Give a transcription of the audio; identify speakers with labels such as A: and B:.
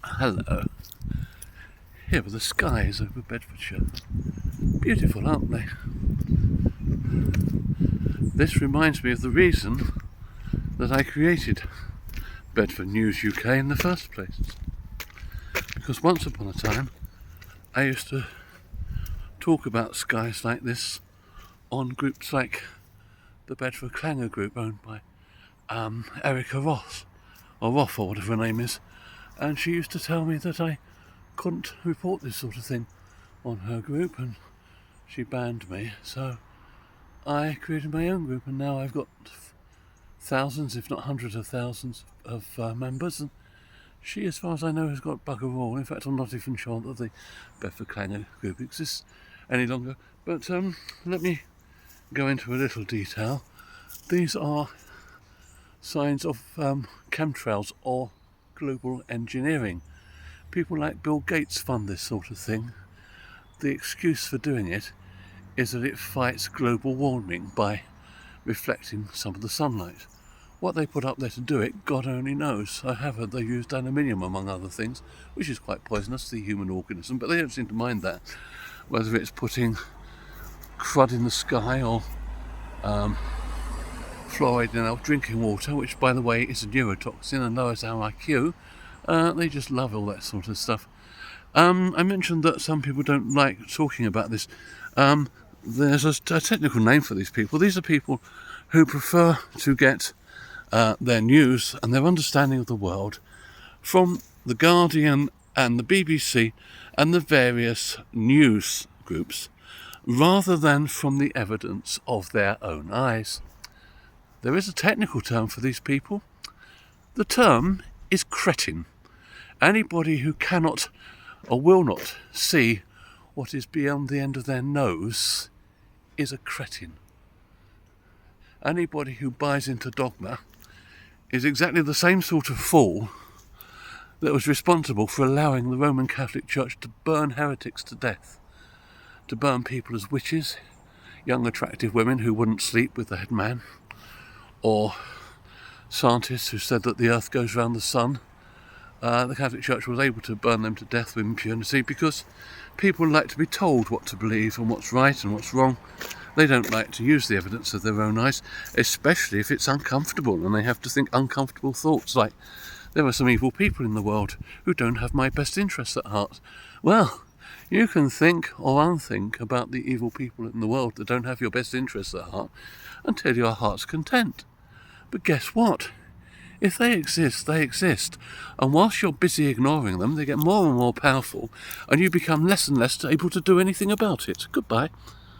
A: Hello. Here are the skies over Bedfordshire. Beautiful, aren't they? This reminds me of the reason that I created Bedford News UK in the first place. Because once upon a time, I used to talk about skies like this on groups like the Bedford Clanger group owned by Erica Ross, or Roth, or whatever her name is. And she used to tell me that I couldn't report this sort of thing on her group, and she banned me. So I created my own group, and now I've got thousands, if not hundreds of thousands of members, and she, as far as I know, has got bugger all. In fact, I'm not even sure that the Bedford Clanger group exists any longer. But let me go into a little detail. These are signs of chemtrails or global engineering. People like Bill Gates fund this sort of thing. The excuse for doing it is that it fights global warming by reflecting some of the sunlight. What they put up there to do it, God only knows. I have heard they used aluminium among other things, which is quite poisonous to the human organism, but they don't seem to mind that. Whether it's putting crud in the sky or fluoride in our drinking water, which by the way is a neurotoxin and lowers our IQ, they just love all that sort of stuff. I mentioned that some people don't like talking about this. There's a technical name for these people. These are people who prefer to get their news and their understanding of the world from The Guardian and the BBC and the various news groups, rather than from the evidence of their own eyes. There is a technical term for these people. The term is cretin. Anybody who cannot or will not see what is beyond the end of their nose is a cretin. Anybody who buys into dogma is exactly the same sort of fool that was responsible for allowing the Roman Catholic Church to burn heretics to death, to burn people as witches, young attractive women who wouldn't sleep with the head man, or scientists who said that the earth goes round the sun. The Catholic Church was able to burn them to death with impunity because people like to be told what to believe and what's right and what's wrong. They don't like to use the evidence of their own eyes, especially if it's uncomfortable and they have to think uncomfortable thoughts like, there are some evil people in the world who don't have my best interests at heart. Well, you can think or unthink about the evil people in the world that don't have your best interests at heart until your heart's content. But guess what? If they exist, they exist. And whilst you're busy ignoring them, they get more and more powerful, and you become less and less able to do anything about it. Goodbye.